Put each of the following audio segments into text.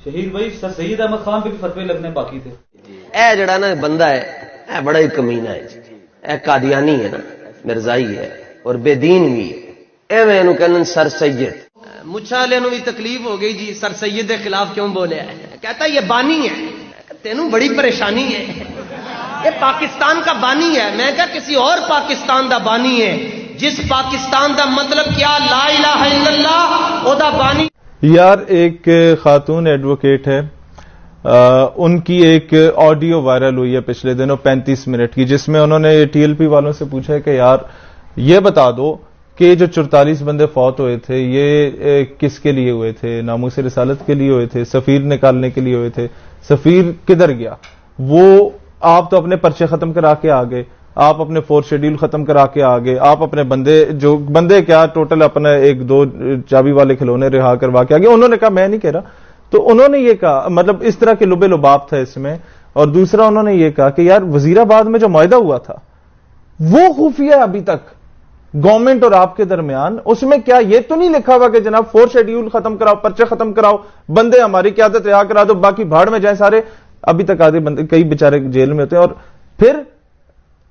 شہید بھائی سر سید احمد خان پہ بھی فتوے لگنے باقی تھے. اے جڑا نا بندہ ہے اے بڑا ہی کمینہ ہے جی. اے قادیانی ہے نا، مرزائی ہے اور بے دین بھی ہے. ایویں اینو کہندے سر سید. مچھا والے نو بھی تکلیف ہو گئی جی، سر سید کے خلاف کیوں بولے ہے؟ کہتا یہ بانی ہے. تینوں بڑی پریشانی ہے، یہ پاکستان کا بانی ہے. میں کہا کسی اور پاکستان دا بانی ہے. جس پاکستان دا مطلب کیا لا الہ الا اللہ او دا بانی. یار ایک خاتون ایڈوکیٹ ہے، ان کی ایک آڈیو وائرل ہوئی ہے پچھلے دنوں 35 منٹ کی، جس میں انہوں نے ٹی ایل پی والوں سے پوچھا ہے کہ یار یہ بتا دو کہ جو 44 بندے فوت ہوئے تھے یہ کس کے لیے ہوئے تھے؟ ناموس رسالت کے لیے ہوئے تھے؟ سفیر نکالنے کے لیے ہوئے تھے؟ سفیر کدھر گیا؟ وہ آپ تو اپنے پرچے ختم کرا کے آ گئے، آپ اپنے 4 شیڈیول ختم کرا کے آ گئے، آپ اپنے بندے کیا ٹوٹل اپنا 1-2 چابی والے کھلونے رہا کروا کے آ گئے. انہوں نے کہا میں نہیں کہہ رہا. تو انہوں نے یہ کہا، مطلب اس طرح کے لبے لباب تھا اس میں. اور دوسرا انہوں نے یہ کہا کہ یار وزیر آباد میں جو معاہدہ ہوا تھا وہ خفیہ ابھی تک گورنمنٹ اور آپ کے درمیان، اس میں کیا یہ تو نہیں لکھا ہوا کہ جناب 4 شیڈیول ختم کراؤ، پرچے ختم کراؤ، بندے ہماری قیادت رہا کرا دو، باقی بھاڑ میں جائیں سارے. ابھی تک آدھے بندے کئی بیچارے جیل میں ہوتے ہیں. اور پھر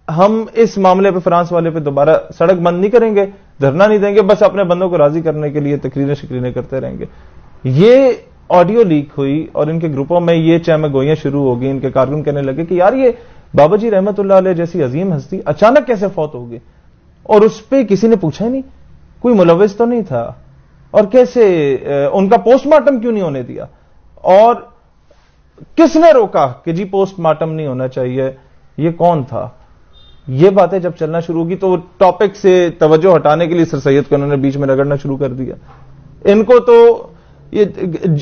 ہم اس معاملے پہ فرانس والے پہ دوبارہ سڑک بند نہیں کریں گے، دھرنا نہیں دیں گے، بس اپنے بندوں کو راضی کرنے کے لیے تقریریں شکرینے کرتے رہیں گے. یہ آڈیو لیک ہوئی اور ان کے گروپوں میں یہ چہمہ گوئیاں شروع ہو گئی. ان کے کارکن کہنے لگے کہ یار یہ بابا جی رحمت اللہ علیہ جیسی عظیم ہستی اچانک کیسے فوت ہو گئی، اور اس پہ کسی نے پوچھا ہی نہیں، کوئی ملوث تو نہیں تھا، اور کیسے ان کا پوسٹ مارٹم کیوں نہیں ہونے دیا، اور کس نے روکا کہ جی پوسٹ مارٹم نہیں ہونا چاہیے، یہ کون تھا. یہ باتیں جب چلنا شروع کی تو ٹاپک سے توجہ ہٹانے کے لیے سر سید کو انہوں نے بیچ میں رگڑنا شروع کر دیا. ان کو تو یہ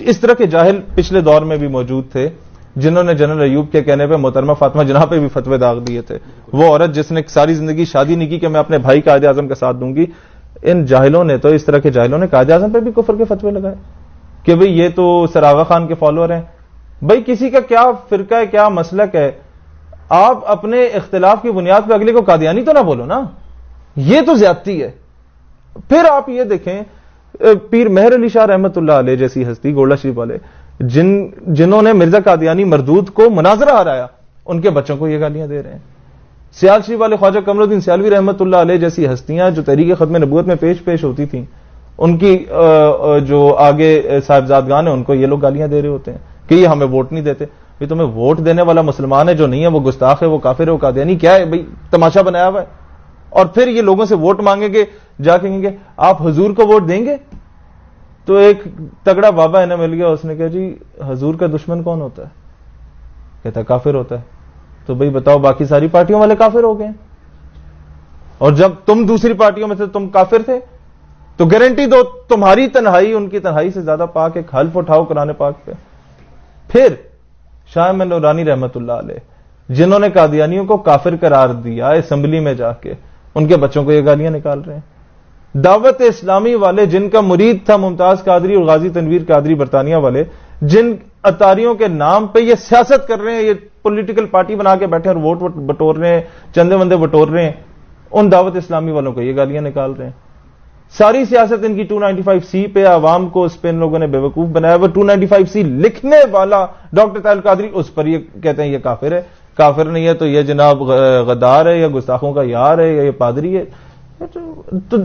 اس طرح کے جاہل پچھلے دور میں بھی موجود تھے جنہوں نے جنرل ایوب کے کہنے پہ محترمہ فاطمہ جناح پہ بھی فتوے داغ دیے تھے. وہ عورت جس نے ساری زندگی شادی نہیں کی کہ میں اپنے بھائی قائد اعظم کا ساتھ دوں گی. ان جاہلوں نے تو، اس طرح کے جاہلوں نے قائد اعظم پہ بھی کفر کے فتوے لگائے کہ بھئی یہ تو سر آغا خان کے فالوور ہیں. بھئی کسی کا کیا فرقہ ہے، کیا مسلک ہے، آپ اپنے اختلاف کی بنیاد پہ اگلے کو قادیانی تو نہ بولو نا، یہ تو زیادتی ہے. پھر آپ یہ دیکھیں پیر مہر علی شاہ رحمت اللہ علیہ جیسی ہستی، گولڈا شریف والے، جنہوں نے مرزا قادیانی مردود کو مناظرہ ہرایا، ان کے بچوں کو یہ گالیاں دے رہے ہیں. سیال شریف والے خواجہ قمر الدین سیالوی رحمت اللہ علیہ جیسی ہستیاں جو تحریک ختم نبوت میں پیش ہوتی تھیں، ان کی جو آگے صاحبزادگان ہیں ان کو یہ لوگ گالیاں دے رہے ہوتے ہیں کہ یہ ہمیں ووٹ نہیں دیتے. بھئی تمہیں ووٹ دینے والا مسلمان ہے جو نہیں ہے وہ گستاخ ہے، وہ کافر ہے، وہ قادیانی کیا ہے؟ بھئی تماشا بنایا ہوا ہے. اور پھر یہ لوگوں سے ووٹ مانگیں گے، جا کے کہیں گے آپ حضور کو ووٹ دیں گے. تو ایک تگڑا بابا انہیں مل گیا، اس نے کہا جی حضور کا دشمن کون ہوتا ہے؟ کہتا کافر ہوتا ہے. تو بھئی بتاؤ باقی ساری پارٹیوں والے کافر ہو گئے، اور جب تم دوسری پارٹیوں میں سے تم کافر تھے تو گارنٹی دو تمہاری تنہائی ان کی تنہائی سے زیادہ پاک ہے. حلف اٹھاؤ قرآن پاک پہ. پھر شاہ احمد نورانی رحمت اللہ علیہ جنہوں نے قادیانیوں کو کافر قرار دیا اسمبلی میں جا کے، ان کے بچوں کو یہ گالیاں نکال رہے ہیں. دعوت اسلامی والے جن کا مرید تھا ممتاز قادری اور غازی تنویر قادری برطانیہ والے، جن اتاریوں کے نام پہ یہ سیاست کر رہے ہیں، یہ پولیٹیکل پارٹی بنا کے بیٹھے اور ووٹ بٹور رہے ہیں، چندے وندے بٹور رہے ہیں، ان دعوت اسلامی والوں کو یہ گالیاں نکال رہے ہیں. ساری سیاست ان کی 295C پہ، عوام کو اس پہ ان لوگوں نے بیوقوف بنایا. وہ 295C لکھنے والا ڈاکٹر طاہر قادری اس پر یہ کہتے ہیں یہ کافر ہے، کافر نہیں ہے تو یہ جناب غدار ہے یا گستاخوں کا یار ہے یا یہ پادری ہے. تو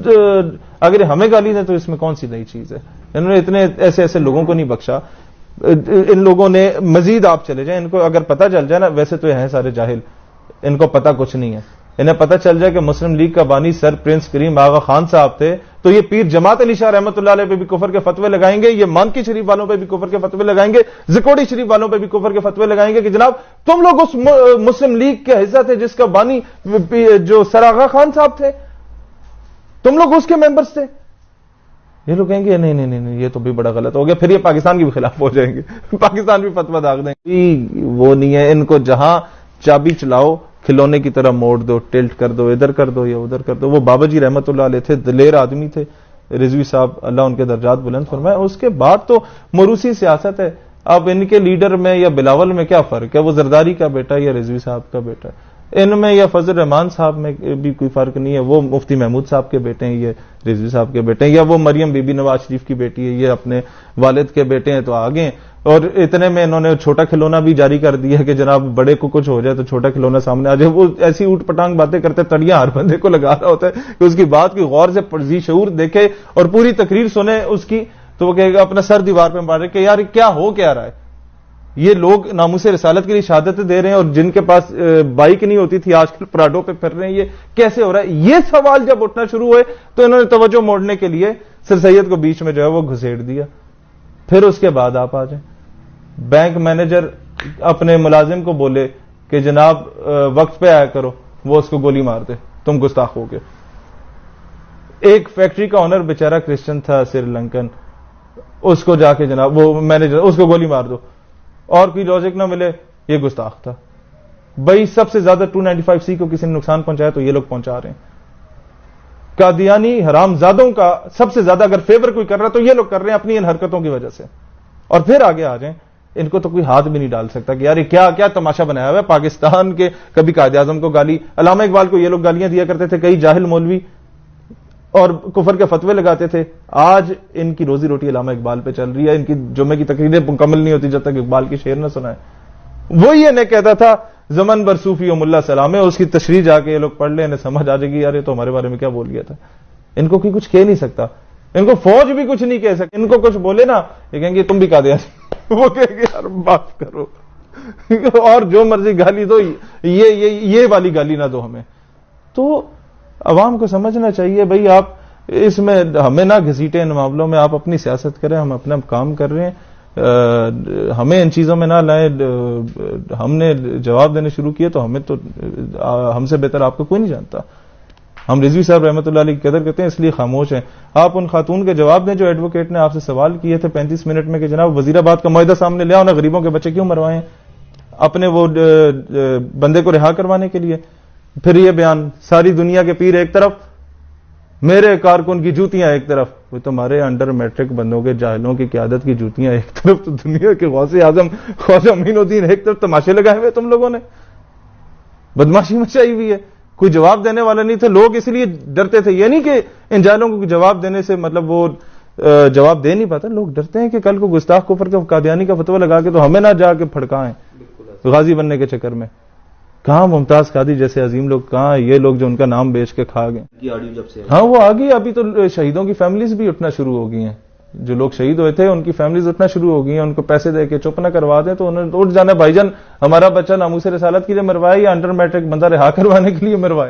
اگر ہمیں گالی دیں تو اس میں کون سی نئی چیز ہے؟ انہوں نے اتنے ایسے لوگوں کو نہیں بخشا. ان لوگوں نے مزید آپ چلے جائیں، ان کو اگر پتہ چل جائے نا، ویسے تو یہ ہیں سارے جاہل، ان کو پتہ کچھ نہیں ہے. انہیں پتہ چل جائے کہ مسلم لیگ کا بانی سر پرنس کریم آغا خان صاحب تھے تو یہ پیر جماعت علی شاہ رحمت اللہ علیہ پہ بھی کفر کے فتوے لگائیں گے، یہ مانکی شریف والوں پہ بھی کفر کے فتوے لگائیں گے، زکوڑی شریف والوں پہ بھی کفر کے فتوے لگائیں گے کہ جناب تم لوگ اس مسلم لیگ کے حصہ تھے جس کا بانی جو سر آغا خان صاحب تھے، تم لوگ اس کے ممبرز تھے. یہ لوگ کہیں گے نہیں نہیں نہیں یہ تو بھی بڑا غلط ہو گیا، پھر یہ پاکستان کے بھی خلاف ہو جائیں گے، پاکستان بھی فتویٰ داغ دیں گے. وہ نہیں ہے، ان کو جہاں چابی چلاؤ کھلونے کی طرح موڑ دو، ٹلٹ کر دو، ادھر کر دو یا ادھر کر دو. وہ بابا جی رحمت اللہ علیہ تھے، دلیر آدمی تھے، رضوی صاحب اللہ ان کے درجات بلند فرمائے. اس کے بعد تو موروثی سیاست ہے. اب ان کے لیڈر میں یا بلاول میں کیا فرق ہے؟ وہ زرداری کا بیٹا یا رضوی صاحب کا بیٹا ہے. ان میں یا فضل الرحمان صاحب میں بھی کوئی فرق نہیں ہے، وہ مفتی محمود صاحب کے بیٹے ہیں، یہ رضوی صاحب کے بیٹے ہیں، یا وہ مریم بی بی نواز شریف کی بیٹی ہے، یہ اپنے والد کے بیٹے ہیں، تو آگے ہیں۔ اور اتنے میں انہوں نے چھوٹا کھلونا بھی جاری کر دیا کہ جناب بڑے کو کچھ ہو جائے تو چھوٹا کھلونا سامنے آ جائے۔ وہ ایسی اوٹ پٹانگ باتیں کرتے، تڑیاں ہر بندے کو لگا رہا ہوتا ہے کہ اس کی بات کی غور سے ذی شعور دیکھے اور پوری تقریر سنے اس کی، تو وہ کہے گا اپنا سر دیوار پہ مارے کہ یار کیا ہو کیا رہا ہے۔ یہ لوگ ناموس رسالت کے لیے شہادتیں دے رہے ہیں اور جن کے پاس بائک نہیں ہوتی تھی آج کل پراڈو پہ پھر رہے ہیں، یہ کیسے ہو رہا ہے؟ یہ سوال جب اٹھنا شروع ہوئے تو انہوں نے توجہ موڑنے کے لیے سر سید کو بیچ میں جو ہے وہ گھسیڑ دیا۔ پھر اس کے بعد آپ آ جائیں، بینک مینیجر اپنے ملازم کو بولے کہ جناب وقت پہ آیا کرو، وہ اس کو گولی مار دے، تم گستاخ ہو گئے۔ ایک فیکٹری کا آنر بیچارہ کرسچن تھا سری لنکن، اس کو جا کے جناب وہ مینیجر اس کو گولی مار دو، اور کوئی لاجک نہ ملے، یہ گستاخ تھا۔ بھائی سب سے زیادہ 295C کو کسی نے نقصان پہنچایا تو یہ لوگ پہنچا رہے ہیں۔ قادیانی حرام زادوں کا سب سے زیادہ اگر فیور کوئی کر رہا ہے تو یہ لوگ کر رہے ہیں اپنی ان حرکتوں کی وجہ سے۔ اور پھر آگے آ جائیں، ان کو تو کوئی ہاتھ بھی نہیں ڈال سکتا کہ یار یہ کیا کیا تماشا بنایا ہوا ہے پاکستان کے۔ کبھی قائد اعظم کو گالی، علامہ اقبال کو یہ لوگ گالیاں دیا کرتے تھے، کئی جاہل مولوی، اور کفر کے فتوے لگاتے تھے۔ آج ان کی روزی روٹی علامہ اقبال پہ چل رہی ہے، ان کی جمعے کی تقریریں مکمل نہیں ہوتی جب تک اقبال کی شعر نہ سنائے۔ وہی انہیں کہتا تھا زمن بر صوفی و ملا سلام ہے، اس کی تشریح جا کے یہ لوگ پڑھ لیں، انہیں سمجھ آ جائے گی یار یہ تو ہمارے بارے میں کیا بول گیا تھا۔ ان کو کوئی کچھ کہہ نہیں سکتا، ان کو فوج بھی کچھ نہیں کہہ سکتی۔ ان کو کچھ بولے نا یہ کہیں گے تم بھی قادیانی، وہ کہیں گے یار بات کرو، اور جو مرضی گالی دو، یہ والی گالی نہ دو ہمیں۔ تو عوام کو سمجھنا چاہیے بھائی آپ اس میں ہمیں نہ گھسیٹیں، ان معاملوں میں آپ اپنی سیاست کریں، ہم اپنا کام کر رہے ہیں، ہمیں ان چیزوں میں نہ لائیں۔ ہم نے جواب دینے شروع کیے تو ہم سے بہتر آپ کو کوئی نہیں جانتا۔ ہم رضوی صاحب رحمۃ اللہ علیہ کی قدر کرتے ہیں، اس لیے خاموش ہیں۔ آپ ان خاتون کے جواب دیں جو ایڈوکیٹ نے آپ سے سوال کیے تھے 35 منٹ میں کہ جناب وزیر آباد کا معاہدہ سامنے لے آؤ نا، غریبوں کے بچے کیوں مروائیں اپنے وہ بندے کو رہا کروانے کے لیے۔ پھر یہ بیان ساری دنیا کے پیر ایک طرف، میرے کارکن کی جوتیاں ایک طرف، وہ تمہارے انڈر میٹرک بندوں کے جاہلوں کی قیادت کی جوتیاں ایک طرف، تو دنیا کے غوث اعظم خواجہ معین الدین ایک طرف، تماشے لگائے ہوئے تم لوگوں نے، بدماشی مچائی ہوئی ہے۔ کوئی جواب دینے والا نہیں تھے، لوگ اس لیے ڈرتے تھے۔ یہ نہیں کہ ان جاہلوں کو جواب دینے سے مطلب وہ جواب دے نہیں پاتا، لوگ ڈرتے ہیں کہ کل کو گستاخ کفر کا قادیانی کا فتویٰ لگا کے تو ہمیں نہ جا کے پھڑکائیں غازی بننے کے چکر میں۔ کہاں ممتاز قادری جیسے عظیم لوگ، کہاں یہ لوگ جو ان کا نام بیچ کے کھا گئے۔ ہاں وہ آ گئی، ابھی تو شہیدوں کی فیملیز بھی اٹھنا شروع ہو گئی ہیں، جو لوگ شہید ہوئے تھے ان کی فیملیز اٹھنا شروع ہو گئی ہیں، ان کو پیسے دے کے چپ نہ کروا دیں تو انہوں نے اٹھ جانا، بھائی جان ہمارا بچہ ناموس رسالت کے لیے مروایا یا انڈر میٹرک بندہ رہا کروانے کے لیے مروایا۔